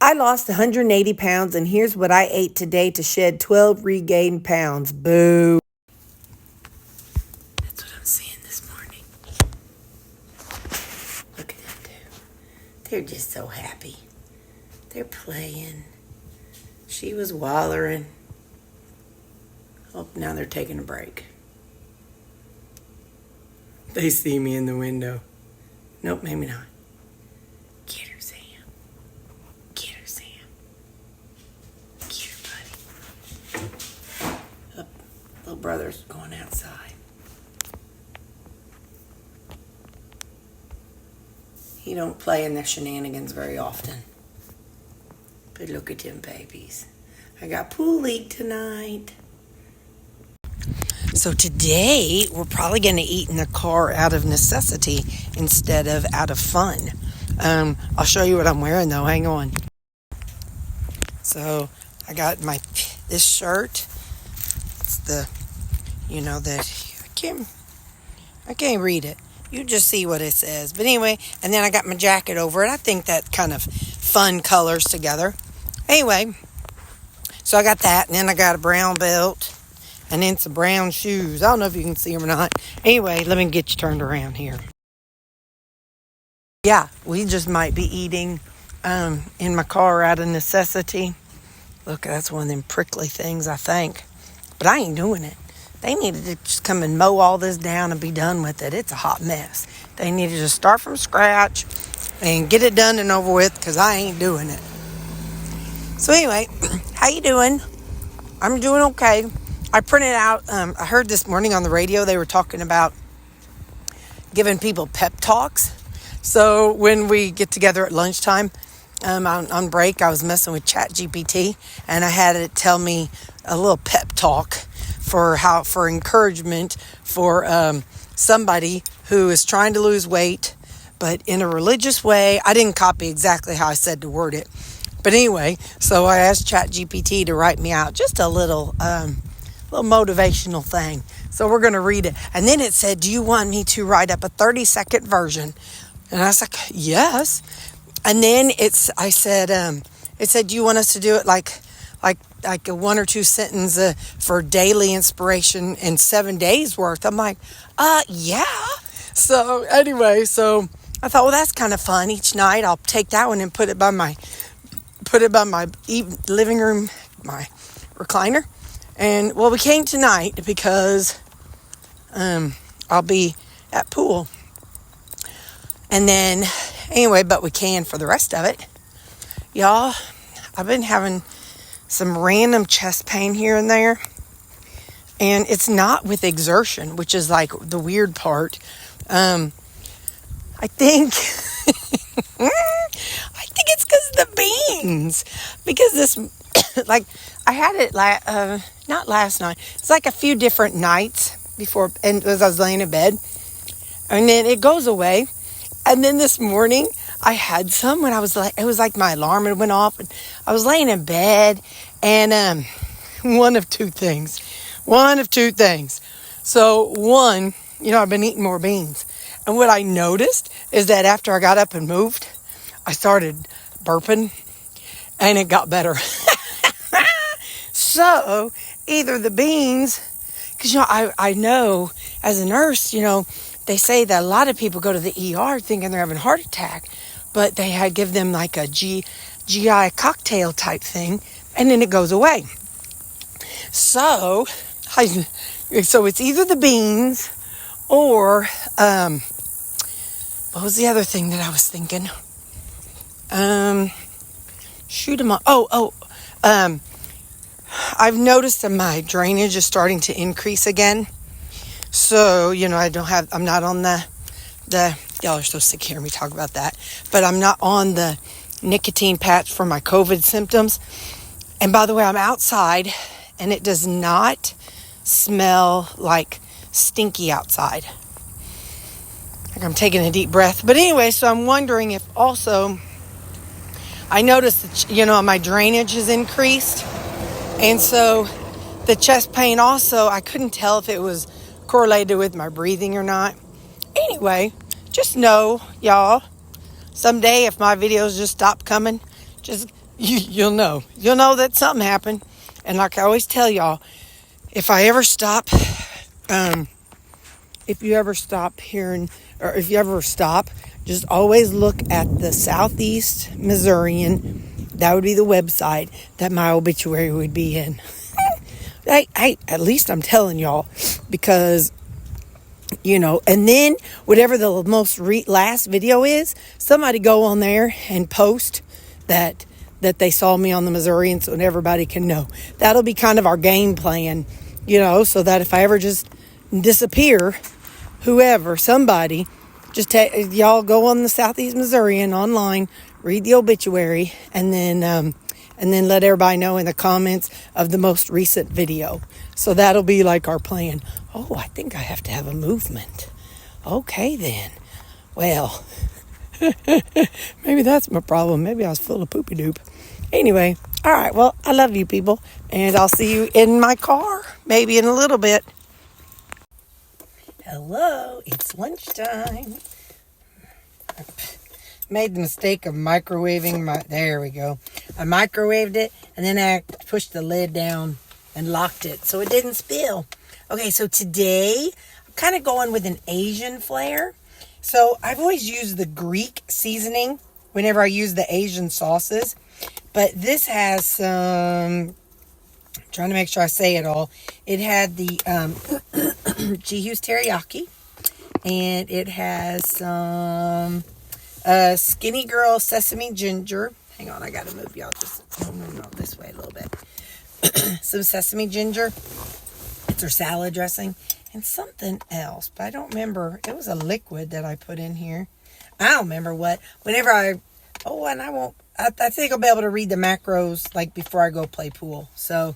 I lost 180 pounds, and here's what I ate today to shed 12 regained pounds. Boo. That's what I'm seeing this morning. Look at them two. They're just so happy. They're playing. She was wallering. Oh, now they're taking a break. They see me in the window. Nope, maybe not. Get her, Sam. Get her, Sam. Get her, buddy. Oh, little brother's going outside. He don't play in the shenanigans very often. But look at them babies. I got pool league tonight. So today, we're probably going to eat in the car out of necessity instead of out of fun. I'll show you what I'm wearing, though. Hang on. So, I got this shirt. It's the, I can't read it. You just see what it says. But anyway, and then I got my jacket over it. I think that kind of fun colors together. Anyway, so I got that, and then I got a brown belt. And then some brown shoes. I don't know if you can see them or not. Anyway, let me get you turned around here. Yeah, we just might be eating in my car out of necessity. Look, that's one of them prickly things, I think. But I ain't doing it. They needed to just come and mow all this down and be done with it. It's a hot mess. They needed to start from scratch and get it done and over with, because I ain't doing it. So anyway, how you doing? I'm doing okay. I printed out, I heard this morning on the radio, they were talking about giving people pep talks. So when we get together at lunchtime, on break, I was messing with ChatGPT, and I had it tell me a little pep talk for encouragement for somebody who is trying to lose weight, but in a religious way. I didn't copy exactly how I said to word it. But anyway, so I asked ChatGPT to write me out just a little motivational thing. So we're going to read it. And then it said, do you want me to write up a 30-second version? And I was like, yes. And then it said, do you want us to do it like a 1 or 2 sentence for daily inspiration in 7 days worth? I'm like, yeah. So anyway, so I thought, well, that's kind of fun. Each night I'll take that one and put it by my living room, my recliner. And, well, we came tonight because I'll be at pool. And then, anyway, but we can for the rest of it. Y'all, I've been having some random chest pain here and there. And it's not with exertion, which is like the weird part. I think it's because of the beans. Because this, like, I had it not last night. It's like a few different nights before, and as I was laying in bed, and then it goes away. And then this morning I had some when it was like my alarm had went off, and I was laying in bed, and one of two things. So one, I've been eating more beans, and what I noticed is that after I got up and moved, I started burping, and it got better. So, either the beans, because, I know as a nurse, they say that a lot of people go to the ER thinking they're having a heart attack, but they had give them like a GI cocktail type thing, and then it goes away. So it's either the beans or, what was the other thing that I was thinking? Shoot 'em up. I've noticed that my drainage is starting to increase again. So, I'm not on the y'all are so sick to hear me talk about that, but I'm not on the nicotine patch for my COVID symptoms. And by the way, I'm outside, and it does not smell like stinky outside. Like I'm taking a deep breath. But anyway, so I'm wondering if also, I noticed that, my drainage has increased. And so the chest pain also, I couldn't tell if it was correlated with my breathing or not. Anyway, just know, y'all, someday if my videos just stop coming, just you'll know. You'll know that something happened. And like I always tell y'all, if I ever stop, if you ever stop hearing, or if you ever stop, just always look at the Southeast Missourian. That would be the website that my obituary would be in. Hey, at least I'm telling y'all, because, you know, and then whatever the most last video is, somebody go on there and post that they saw me on the Missourian so everybody can know. That'll be kind of our game plan, you know, so that if I ever just disappear, whoever, somebody, just y'all go on the Southeast Missourian online, read the obituary, and then let everybody know in the comments of the most recent video. So that'll be like our plan. Oh, I think I have to have a movement. Okay, then. Well, maybe that's my problem. Maybe I was full of poopy doop. Anyway, all right. Well, I love you people, and I'll see you in my car maybe in a little bit. Hello, it's lunchtime. I made the mistake of microwaving there we go. I microwaved it, and then I pushed the lid down and locked it so it didn't spill. Okay, so today I'm kind of going with an Asian flair. So I've always used the Greek seasoning whenever I use the Asian sauces. But this has some, trying to make sure I say it all. It had the Chihu's teriyaki. And it has some Skinny Girl sesame ginger. Hang on, I got to move y'all just, no, this way a little bit. Some sesame ginger. It's her salad dressing. And something else, but I don't remember. It was a liquid that I put in here. I don't remember what. Whenever I think I'll be able to read the macros like before I go play pool. So,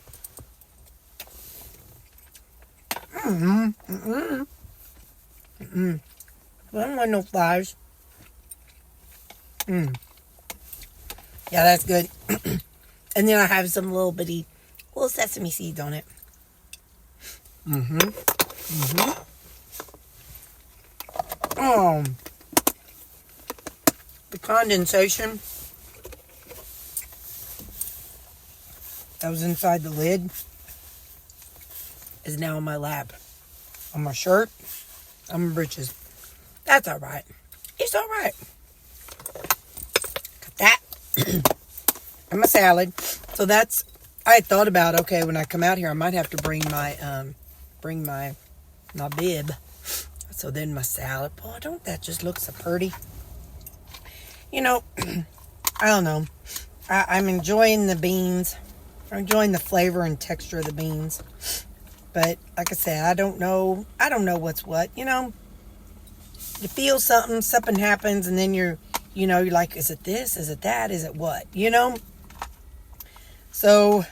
I don't want no flies. Yeah, that's good. And then I have some little sesame seeds on it. The condensation that was inside the lid is now on my lap. On my shirt, on my britches. That's all right. It's all right. Got that. And my salad. So that's, I thought about, okay, when I come out here, I might have to bring my bib. So then my salad. Boy, don't that just look so pretty? You know, I don't know. I'm enjoying the beans. I'm enjoying the flavor and texture of the beans. But like I said, I don't know what's what. You know, you feel something happens, and then you're like, is it this? Is it that? Is it what? You know? So,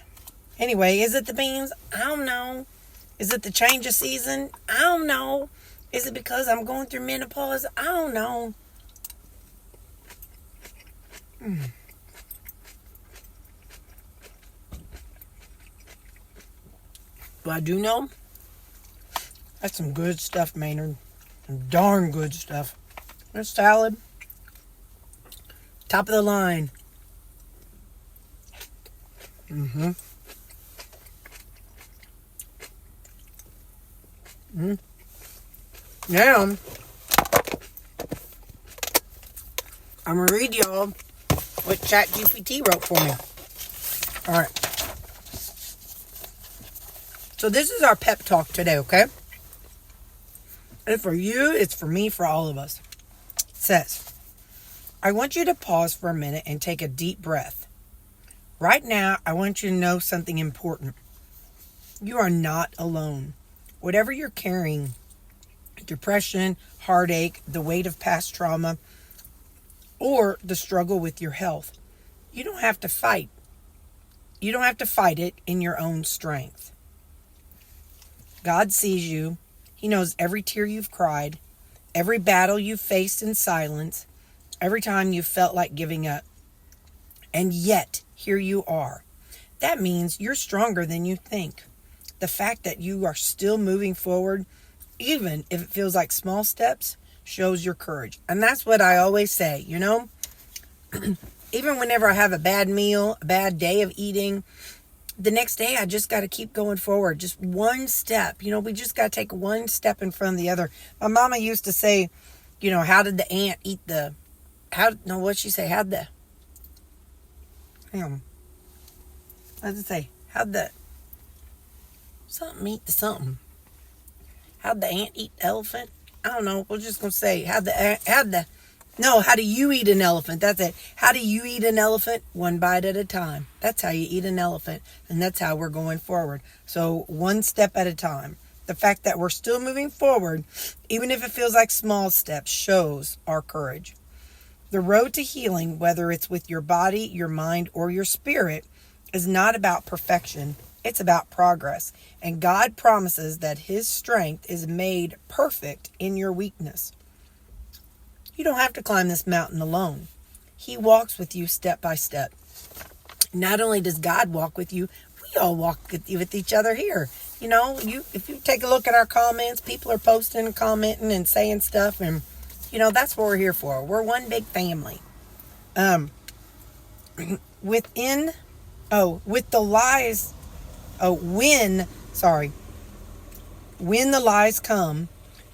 anyway, is it the beans? I don't know. Is it the change of season? I don't know. Is it because I'm going through menopause? I don't know. But I do know that's some good stuff, Maynard. Some darn good stuff. This salad, top of the line. Now, I'm going to read y'all what ChatGPT wrote for me. All right. So this is our pep talk today, okay? And for you, it's for me, for all of us. It says, I want you to pause for a minute and take a deep breath. Right now, I want you to know something important. You are not alone. Whatever you're carrying, depression, heartache, the weight of past trauma, or the struggle with your health, you don't have to fight. You don't have to fight it in your own strength. God sees you. He knows every tear you've cried, every battle you've faced in silence, every time you felt like giving up. And yet, here you are. That means you're stronger than you think. The fact that you are still moving forward, even if it feels like small steps, shows your courage. And that's what I always say, you know? even whenever I have a bad meal, a bad day of eating, the next day I just got to keep going forward. Just one step. We just got to take one step in front of the other. My mama used to say, how did the ant eat what'd she say? How'd the, hang on. What did it say? How'd the, something eat the something? How'd the ant eat the elephant? I don't know. We're just going to say, how do you eat an elephant? That's it. How do you eat an elephant? One bite at a time. That's how you eat an elephant. And that's how we're going forward. So one step at a time. The fact that we're still moving forward, even if it feels like small steps, shows our courage. The road to healing, whether it's with your body, your mind, or your spirit, is not about perfection. It's about progress. And God promises that His strength is made perfect in your weakness. You don't have to climb this mountain alone. He walks with you step by step. Not only does God walk with you, we all walk with each other here. If you take a look at our comments, people are posting and commenting and saying stuff, and that's what we're here for. We're one big family. With the lies, when the lies come,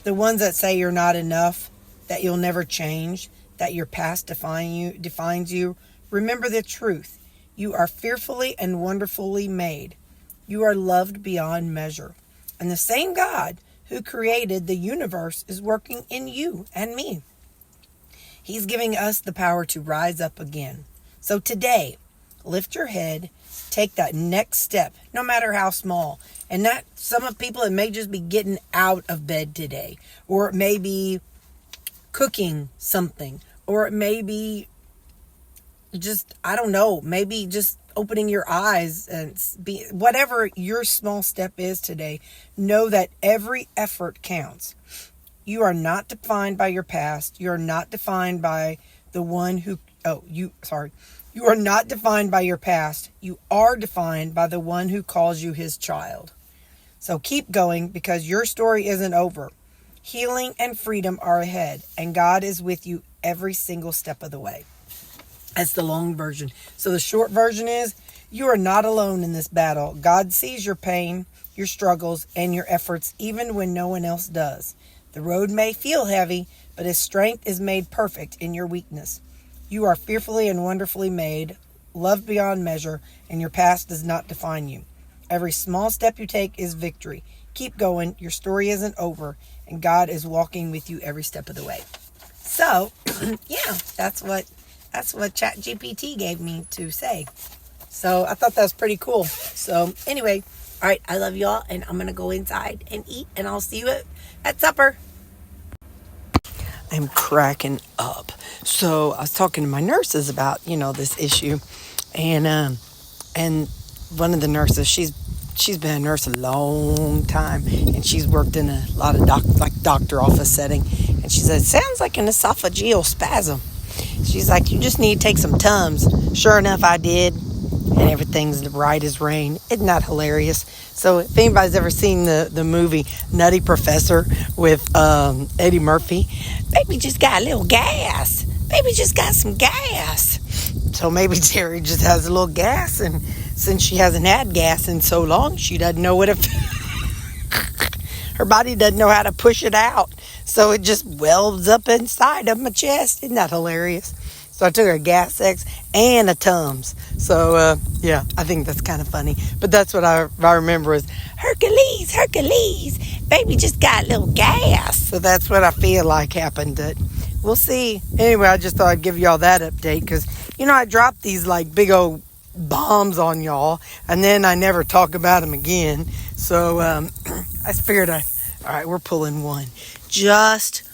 the ones that say you're not enough, that you'll never change, that your past defines you, remember the truth. You are fearfully and wonderfully made. You are loved beyond measure. And the same God who created the universe is working in you and me. He's giving us the power to rise up again. So today, lift your head, take that next step, no matter how small. And that some of people, it may just be getting out of bed today, or it may be cooking something, or it may be just, I don't know, maybe just opening your eyes and whatever your small step is today. Know that every effort counts. You are not defined by your past. You are not defined by the one who, you are not defined by your past. You are defined by the one who calls you his child. So keep going, because your story isn't over. Healing and freedom are ahead, and God is with you every single step of the way. That's the long version. So the short version is, you are not alone in this battle. God sees your pain, your struggles, and your efforts, even when no one else does. The road may feel heavy, but His strength is made perfect in your weakness. You are fearfully and wonderfully made, loved beyond measure, and your past does not define you. Every small step you take is victory. Keep going. Your story isn't over, and God is walking with you every step of the way. So, yeah, that's what ChatGPT gave me to say. So I thought that was pretty cool. So anyway, all right, I love y'all, and I'm going to go inside and eat, and I'll see you at supper. I'm cracking up. So I was talking to my nurses about, this issue, and one of the nurses, she's been a nurse a long time, and she's worked in a lot of doctor office setting, and she said, it sounds like an esophageal spasm. She's like, you just need to take some Tums. Sure enough, I did, and everything's right as rain. Isn't that hilarious? So if anybody's ever seen the movie Nutty Professor with Eddie Murphy, baby just got a little gas. Baby just got some gas. So maybe Terri just has a little gas, and since she hasn't had gas in so long, she doesn't know what her body doesn't know how to push it out. So it just welds up inside of my chest. Isn't that hilarious? So I took her a Gas X and a Tums. So, yeah, I think that's kind of funny. But that's what I remember is, Hercules, baby just got a little gas. So that's what I feel like happened. We'll see. Anyway, I just thought I'd give y'all that update because, I dropped these like big old bombs on y'all, and then I never talk about them again. So I figured all right, we're pulling one. Just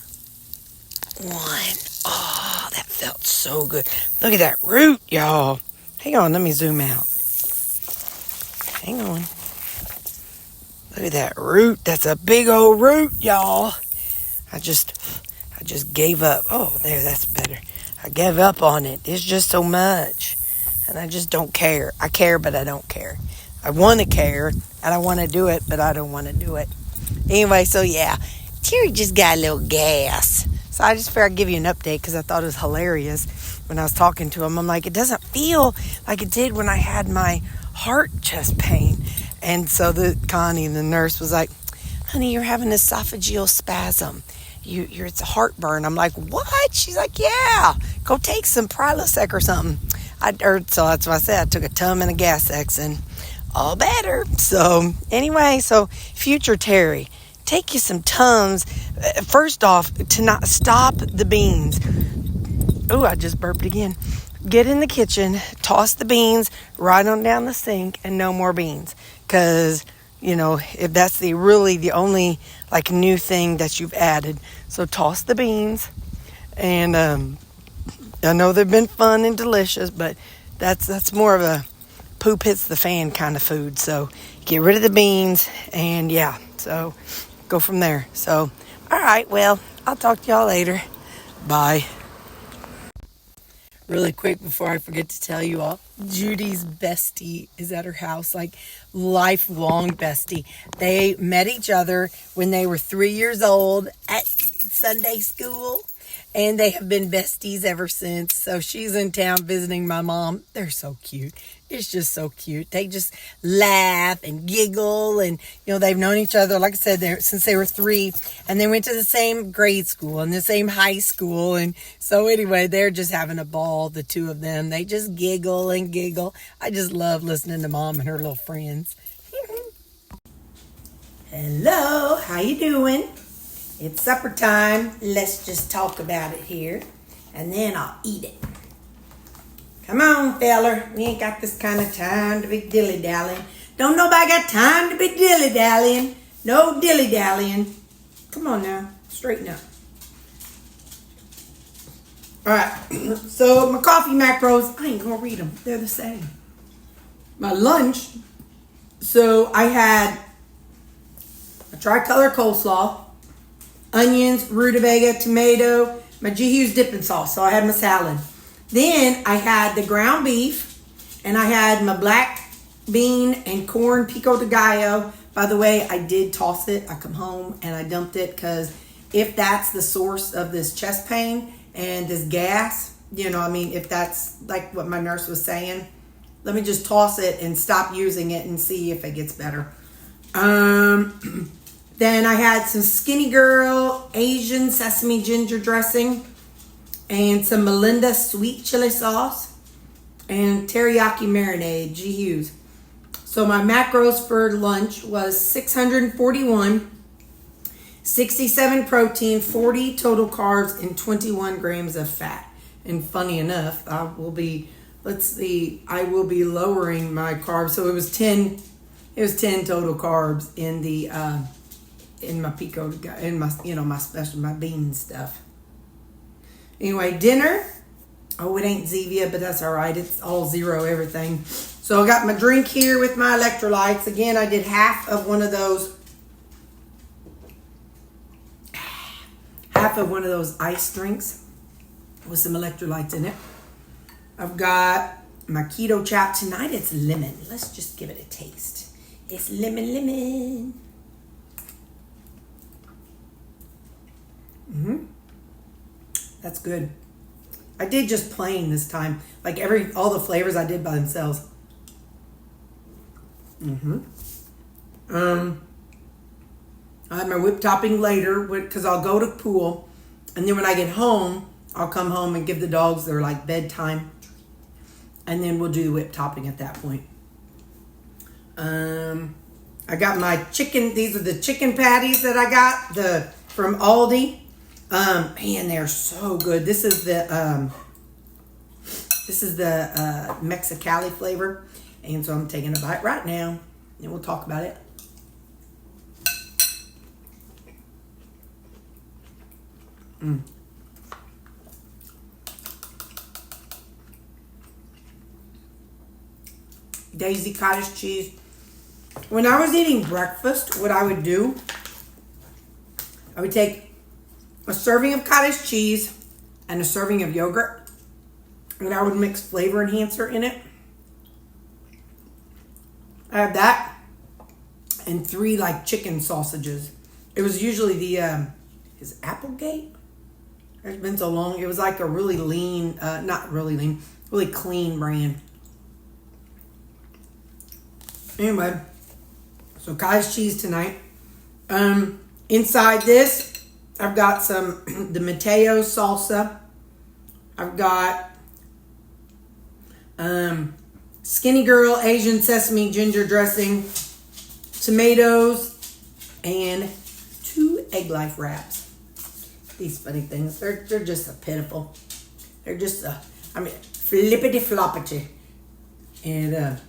one. Oh, that felt so good. Look at that root, y'all. Hang on, let me zoom out. Hang on. Look at that root. That's a big old root, y'all. I just gave up. Oh, there, that's better. I gave up on it. It's just so much. And I just don't care. I care, but I don't care. I want to care, and I want to do it, but I don't want to do it. Anyway, so yeah, Terri just got a little gas. So I just figured I'd give you an update because I thought it was hilarious when I was talking to him. I'm like, it doesn't feel like it did when I had my heart chest pain. And so Connie, the nurse, was like, honey, you're having esophageal spasm. It's a heartburn. I'm like, what? She's like, yeah, go take some Prilosec or something. So that's what I said. I took a Tum and a Gas-X and all better. So anyway, so future Terri, take you some Tums. First off, to not stop the beans. Oh, I just burped again. Get in the kitchen, toss the beans right on down the sink, and no more beans. Because, if that's the only like new thing that you've added. So toss the beans. And I know they've been fun and delicious, but that's more of a poop hits the fan kind of food. So get rid of the beans, and yeah, so go from there. So, all right, well, I'll talk to y'all later. Bye. Really quick before I forget to tell you all, Judy's bestie is at her house, like lifelong bestie. They met each other when they were 3 years old at Sunday school, and they have been besties ever since. So she's in town visiting my mom. They're so cute. It's just so cute. They just laugh and giggle, and they've known each other, like I said, since they were 3, and they went to the same grade school and the same high school. And so anyway, they're just having a ball, the two of them. They just giggle and giggle. I just love listening to Mom and her little friends. Hello, how you doing? It's supper time. Let's just talk about it here, and then I'll eat it. Come on, feller. We ain't got this kind of time to be dilly-dallying. Don't nobody got time to be dilly-dallying. No dilly-dallying. Come on now. Straighten up. All right. So my coffee macros, I ain't going to read them. They're the same. My lunch. So I had a tricolor coleslaw, onions, rutabaga, tomato, my G. Hughes dipping sauce. So I had my salad. Then I had the ground beef, and I had my black bean and corn pico de gallo. By the way, I did toss it. I come home and I dumped it, because if that's the source of this chest pain and this gas, if that's like what my nurse was saying, let me just toss it and stop using it and see if it gets better. Then I had some Skinny Girl Asian sesame ginger dressing, and some Melinda sweet chili sauce, and teriyaki marinade, G. Hughes. So my macros for lunch was 641, 67 protein, 40 total carbs, and 21 grams of fat. And funny enough, I will be lowering my carbs. So it was 10 total carbs in my pico, in my my special, my bean stuff. Anyway, dinner. Oh, it ain't Zevia, but that's all right. It's all zero everything. So I got my drink here with my electrolytes. Again, I did half of one of those ice drinks with some electrolytes in it. I've got my keto chap. Tonight it's lemon. Let's just give it a taste. It's lemon. That's good. I did just plain this time. Like all the flavors I did by themselves. I have my whip topping later, because I'll go to pool, and then when I get home, I'll come home and give the dogs their like bedtime, and then we'll do the whip topping at that point. I got my chicken. These are the chicken patties that I got from Aldi. Man, they're so good. This is the Mexicali flavor, and so I'm taking a bite right now, and we'll talk about it. Daisy cottage cheese. When I was eating breakfast, what I would do, I would take a serving of cottage cheese and a serving of yogurt, and I would mix flavor enhancer in it. I had that and 3 like chicken sausages. It was usually the is Applegate? It's been so long. It was like a really lean, not really lean, really clean brand. Anyway, so cottage cheese tonight. Inside this, I've got some the Mateo salsa. I've got Skinny Girl Asian sesame ginger dressing, tomatoes, and 2 Egg Life wraps. These funny things, they're just a pitiful. They're just flippity floppity. And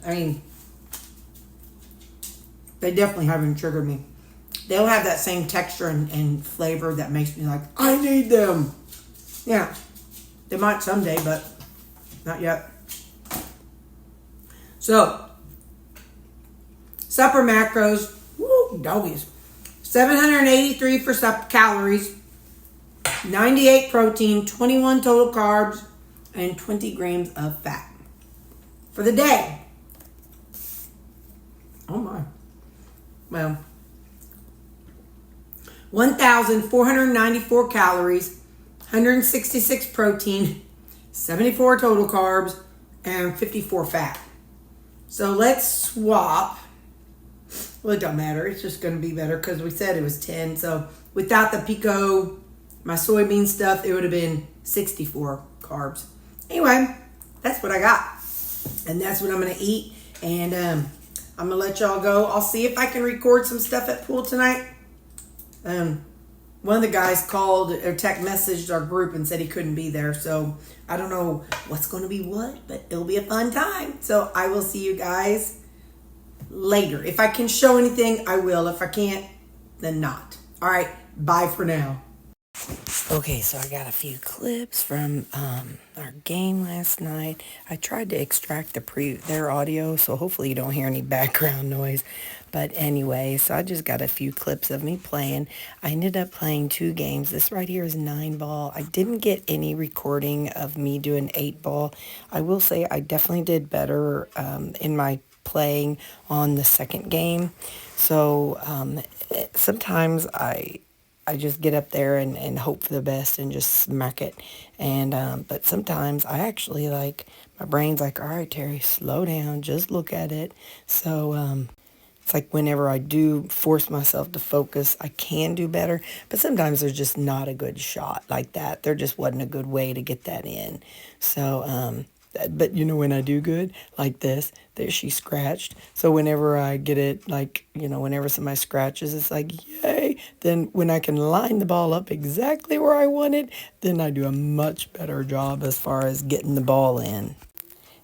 they definitely haven't triggered me. They'll have that same texture and flavor that makes me like, I need them. Yeah, they might someday, but not yet. So, supper macros, woo, doggies. 783 for calories, 98 protein, 21 total carbs, and 20 grams of fat. For the day, oh my, well, 1,494 calories, 166 protein, 74 total carbs, and 54 fat. So let's swap. Well, it don't matter. It's just going to be better because we said it was 10. So without the pico, my soybean stuff, it would have been 64 carbs. Anyway, that's what I got. And that's what I'm going to eat. And I'm going to let y'all go. I'll see if I can record some stuff at pool tonight. One of the guys called or text messaged our group and said he couldn't be there. So I don't know what's going to be what, but it'll be a fun time. So I will see you guys later. If I can show anything, I will. If I can't, then not. All right. Bye for now. Okay, so I got a few clips from our game last night. I tried to extract their audio, so hopefully you don't hear any background noise. But anyway, so I just got a few clips of me playing. I ended up playing 2 games. This right here is 9-ball. I didn't get any recording of me doing 8-ball. I will say I definitely did better in my playing on the second game. So sometimes I just get up there and hope for the best and just smack it. And but sometimes I actually my brain's like, all right, Terri, slow down, just look at it. So it's like whenever I do force myself to focus, I can do better. But sometimes there's just not a good shot like that. There just wasn't a good way to get that in. So but when I do good like this, there she scratched. So whenever I get it, whenever somebody scratches, it's like, yay. Then when I can line the ball up exactly where I want it, then I do a much better job as far as getting the ball in.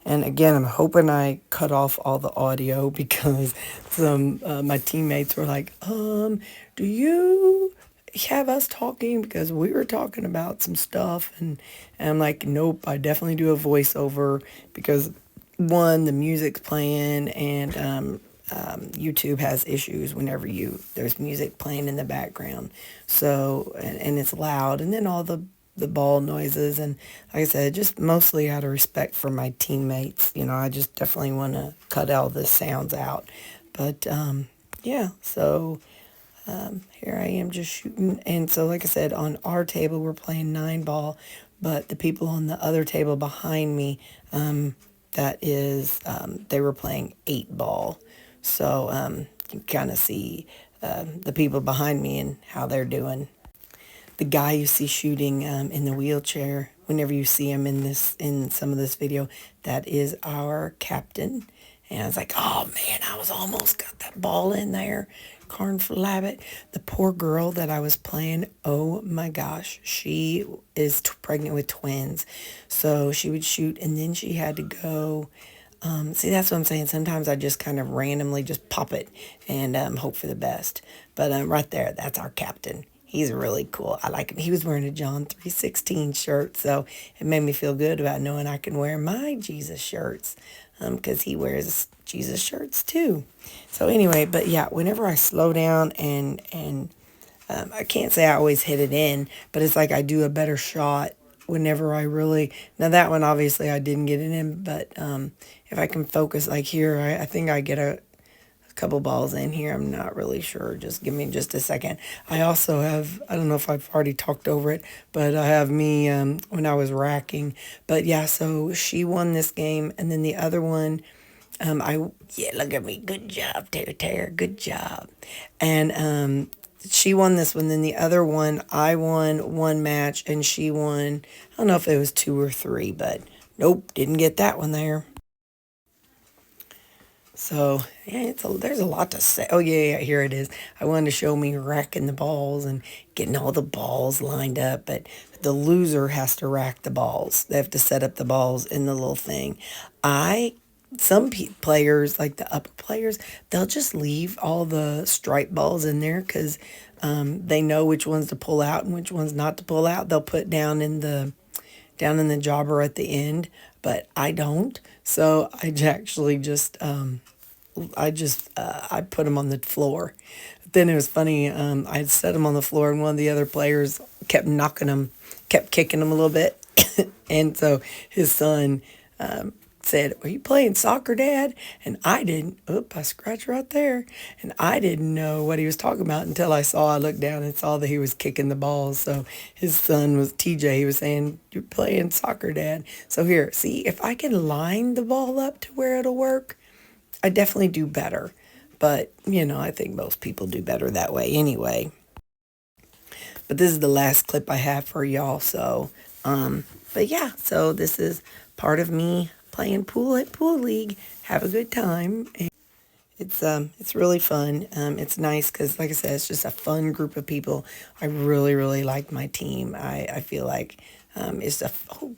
And again, I'm hoping I cut off all the audio because some my teammates were like, do you have us talking? Because we were talking about some stuff. And I'm like, nope, I definitely do a voiceover because, one, the music's playing and YouTube has issues whenever there's music playing in the background. So, and it's loud. And then all the ball noises, and like I said, just mostly out of respect for my teammates. I just definitely want to cut all the sounds out. But yeah, so here I am just shooting. And so like I said, on our table we're playing 9-ball, but the people on the other table behind me, they were playing 8-ball. So you kind of see the people behind me and how they're doing. The guy you see shooting in the wheelchair, whenever you see him in some of this video, that is our captain. And I was like, oh man, I was almost got that ball in there. Corn flabbit. The poor girl that I was playing, oh my gosh, she is pregnant with twins. So she would shoot and then she had to go. See, that's what I'm saying. Sometimes I just kind of randomly just pop it and hope for the best. But right there, that's our captain. He's really cool. I like him. He was wearing a John 3:16 shirt, so it made me feel good about knowing I can wear my Jesus shirts because he wears Jesus shirts too. So anyway, but yeah, whenever I slow down and I can't say I always hit it in, but it's like I do a better shot whenever I really... Now that one, obviously, I didn't get it in, but if I can focus like here, I think I get a couple balls in here. I'm not really sure. Just give me just a second. I also have, I don't know if I've already talked over it, but I have me when I was racking. But yeah, so she won this game. And then the other one, yeah, look at me. Good job, Terri. Good job. And she won this one. Then the other one, I won one match and she won, I don't know if it was 2 or 3, but nope, didn't get that one there. So yeah, there's a lot to say. Oh yeah, here it is. I wanted to show me racking the balls and getting all the balls lined up, but the loser has to rack the balls. They have to set up the balls in the little thing. Some players, like the upper players, they'll just leave all the stripe balls in there because they know which ones to pull out and which ones not to pull out. They'll put down in the jobber at the end, but I don't. So I actually just I put them on the floor. Then it was funny. I had set them on the floor, and one of the other players kept knocking them, kept kicking them a little bit, and so his son said, "Are you playing soccer, Dad?" And I didn't. Oop, I scratched right there, and I didn't know what he was talking about until I looked down and saw that he was kicking the balls. So his son was TJ. He was saying, "You're playing soccer, Dad." So here, see if I can line the ball up to where it'll work. I definitely do better. But, I think most people do better that way anyway. But this is the last clip I have for y'all. So, but yeah, so this is part of me playing pool at Pool League. Have a good time. And it's really fun. It's nice because, like I said, it's just a fun group of people. I really, really like my team. I feel like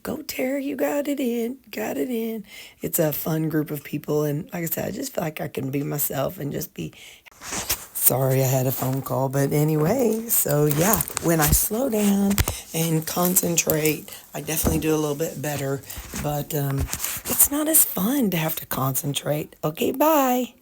go Terri, you got it in. It's a fun group of people, and like I said, I just feel like I can be myself and just be. Sorry, I had a phone call, but anyway, so yeah, when I slow down and concentrate, I definitely do a little bit better, but it's not as fun to have to concentrate. Okay, bye.